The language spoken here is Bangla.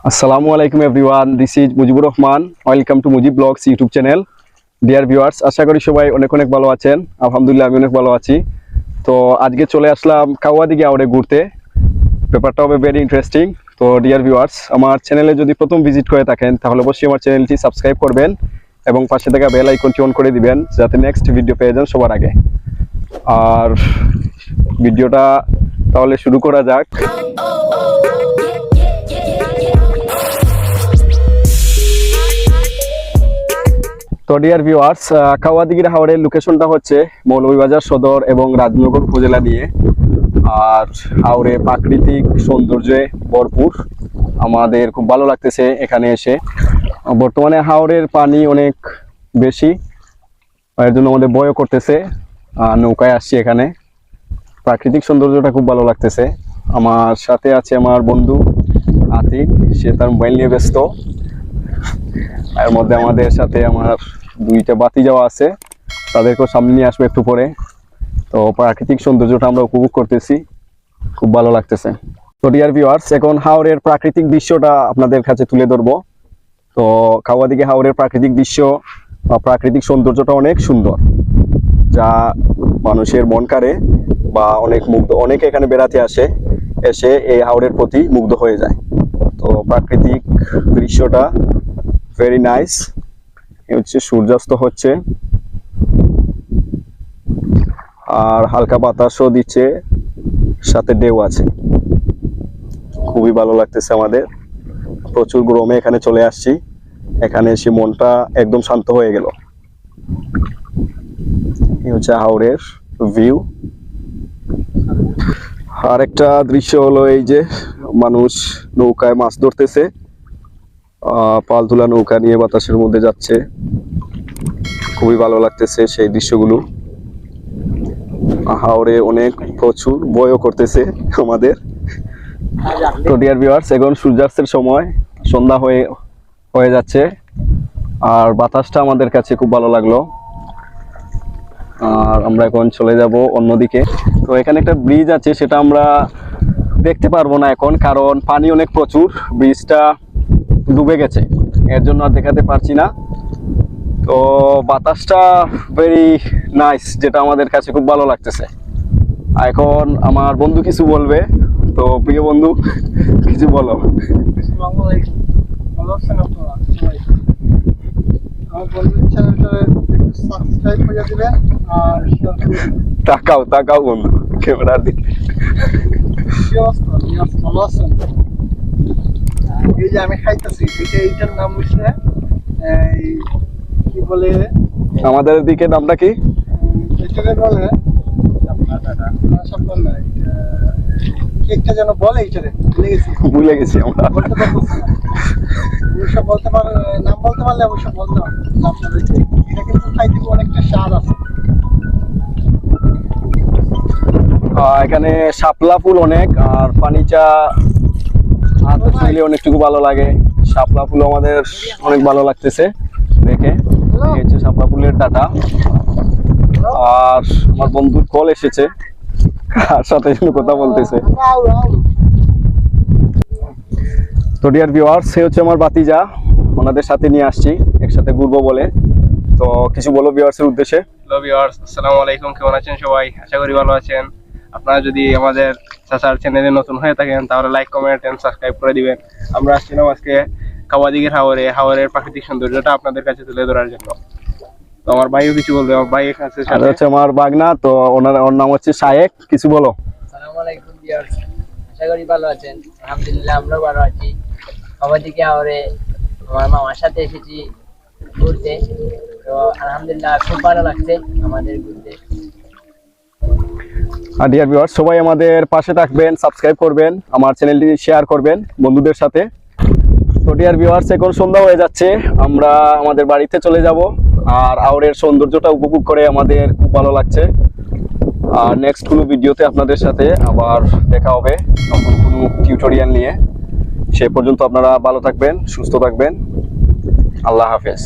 আসসালামু আলাইকুম everyone, this is Mujibur Rahman. Welcome to Mujib blogs YouTube channel. Dear viewers, আশা করি সবাই অনেক অনেক ভালো আছেন। আলহামদুলিল্লাহ আমি অনেক ভালো আছি। তো আজকে চলে আসলাম কাওয়াদিঘি আউড়ে ঘুরতে। ব্যাপারটা হবে ভেরি ইন্টারেস্টিং। তো ডিয়ার ভিউয়ার্স, আমার চ্যানেলে যদি প্রথম ভিজিট করে থাকেন তাহলে অবশ্যই আমার চ্যানেলটি সাবস্ক্রাইব করবেন এবং পাশে থাকা বেল আইকনটি অন করে দিবেন যাতে নেক্সট ভিডিও পেয়ে যান সবার আগে। আর ভিডিওটা তাহলে শুরু করা যাক। তো ডিয়ার ভিউয়ার্স, কাওয়াদিঘি হাওরের লোকেশনটা হচ্ছে মৌলভীবাজার সদর এবং রাজনগর উপজেলা নিয়ে। আর হাওরে প্রাকৃতিক সৌন্দর্যে ভরপুর। আমাদের খুব ভালো লাগতেছে এখানে এসে। বর্তমানে হাওরের পানি অনেক বেশি, এর জন্য আমাদের ভয়ও করতেছে। নৌকায় আসছি এখানে, প্রাকৃতিক সৌন্দর্যটা খুব ভালো লাগতেছে। আমার সাথে আছে আমার বন্ধু আতিক, সে তার মোবাইল নিয়ে ব্যস্ত। এর মধ্যে আমাদের সাথে আমার দুইটা বাতি যাওয়া আছে, তাদেরকেও সামনে নিয়ে আসবে একটু পরে। তো প্রাকৃতিক সৌন্দর্যটা আমরা উপভোগ করতেছি, খুব ভালো লাগতেছে। তো ডিয়ার ভিউয়ার্স, এখন হাওরের প্রাকৃতিক দৃশ্যটা আপনাদের কাছে তুলে ধরবো। তো কাওয়াদিঘি হাওরের প্রাকৃতিক দৃশ্য, প্রাকৃতিক সৌন্দর্যটা অনেক সুন্দর, যা মানুষের মন কাড়ে বা অনেকে এখানে বেড়াতে আসে, এসে এই হাওরের প্রতি মুগ্ধ হয়ে যায়। তো প্রাকৃতিক দৃশ্যটা ভেরি নাইস। হচ্ছে সূর্যাস্ত হচ্ছে আর হালকা বাতাসও দিচ্ছে, সাথে ঢেউ আছে। খুবই ভালো লাগতেছে আমাদের। প্রচুর গরমে এখানে চলে আসছি, এখানে এসে মনটা একদম শান্ত হয়ে গেল। এই হচ্ছে হাওরের ভিউ। আর একটা দৃশ্য হলো এই যে মানুষ নৌকায় মাছ ধরতেছে, পালতোলা নৌকা নিয়ে বাতাসের মধ্যে যাচ্ছে। খুবই ভালো লাগতেছে সেই দৃশ্যগুলো। হাওরে অনেক প্রচুর ভয়ও করতেছে আমাদের। তো ডিয়ার ভিউয়ার্স, এখন সূর্যাস্তের সময়, সন্ধ্যা হয়ে যাচ্ছে আর বাতাসটা আমাদের কাছে খুব ভালো লাগলো। আর আমরা এখন চলে যাব অন্যদিকে। তো এখানে একটা ব্রিজ আছে, সেটা আমরা দেখতে পারবো না এখন, কারণ পানি অনেক প্রচুর, ব্রিজটা ডুবে গেছে, এর জন্য আর দেখাতে পারছি না। তো বাতাসটা ভেরি নাইস, যেটা আমাদের কাছে খুব ভালো লাগতেছে। এখন আমার বন্ধু কিছু বলবে। তো প্রিয় বন্ধু, কিছু বলো। তাকাও বন্ধু ক্যামেরার দিকে। এই যে আমি খাইতেছি, এইটার নাম হচ্ছে কি বলে, আমাদের দিকে নামটা কি এটাকে বলে কেকটা যেন বলে, এইটারে ভুলে গেছি আমরা। বলতে পারতেছি না, অবশ্য বলতে পার, নাম বলতে পারলে অবশ্য বলতে পারবো আপনাদেরকে। এটা কিন্তু খাইতে অনেকটা স্বাদ আছে। এখানে শাপলা ফুল অনেক, আর পানিটা হাতে ছুঁলে অনেকটুকু ভালো লাগে। শাপলা ফুল আমাদের অনেক ভালো লাগতেছে দেখে। এই হচ্ছে শাপলা ফুলের ডাটা। আর আমার বন্ধুর কল এসেছে, কার সাথে কথা বলতেছে। তো ডিয়ার ভিউয়ার্স, সে হচ্ছে আমার ভাতিজা, ওনাদের সাথে নিয়ে আসছি একসাথে ঘুরবো বলে। তো কিছু বলো ভিউয়ার্সের উদ্দেশ্যে। হ্যালো ভিউয়ার্স, আসসালামু আলাইকুম। কেমন আছেন সবাই? আশা করি ভালো আছেন। আপনারা যদি আমাদের চাচার চ্যানেলে নতুন হয়ে থাকেন তাহলে লাইক, কমেন্ট এন্ড সাবস্ক্রাইব করে দিবেন। আমরা আসছিলাম আজকে কাওয়াদিঘির হাওরের প্রাকৃতিক সৌন্দর্যটা আপনাদের কাছে তুলে ধরার জন্য। তো আমার ভাইও কিছু বলবে। আমার ভাই এখানে হচ্ছে আমার বাগনা, তো ওর নাম হচ্ছে শায়েক। কিছু বলো। আসসালামু আলাইকুম ভিউয়ার্স, আশা করি ভালো আছেন। আলহামদুলিল্লাহ আমরাও ভালো আছি। কাওয়াদিঘি হাওরে আমার মামার সাথে এসেছি ঘুরতে, তো আলহামদুলিল্লাহ খুব ভালো লাগছে আমাদের ঘুরতে। আর ডিয়ার ভিউয়ার্স, সবাই আমাদের পাশে থাকবেন, সাবস্ক্রাইব করবেন, আমার চ্যানেলটি শেয়ার করবেন বন্ধুদের সাথে। তো ডিয়ার ভিউয়ার্স, এখন সন্ধ্যা হয়ে যাচ্ছে, আমরা আমাদের বাড়িতে চলে যাব। আর হাওরের সৌন্দর্যটা উপভোগ করে আমাদের খুব ভালো লাগছে। আর নেক্সট কোনো ভিডিওতে আপনাদের সাথে আবার দেখা হবে নতুন কোনো টিউটোরিয়াল নিয়ে। সে পর্যন্ত আপনারা ভালো থাকবেন, সুস্থ থাকবেন। আল্লাহ হাফেজ।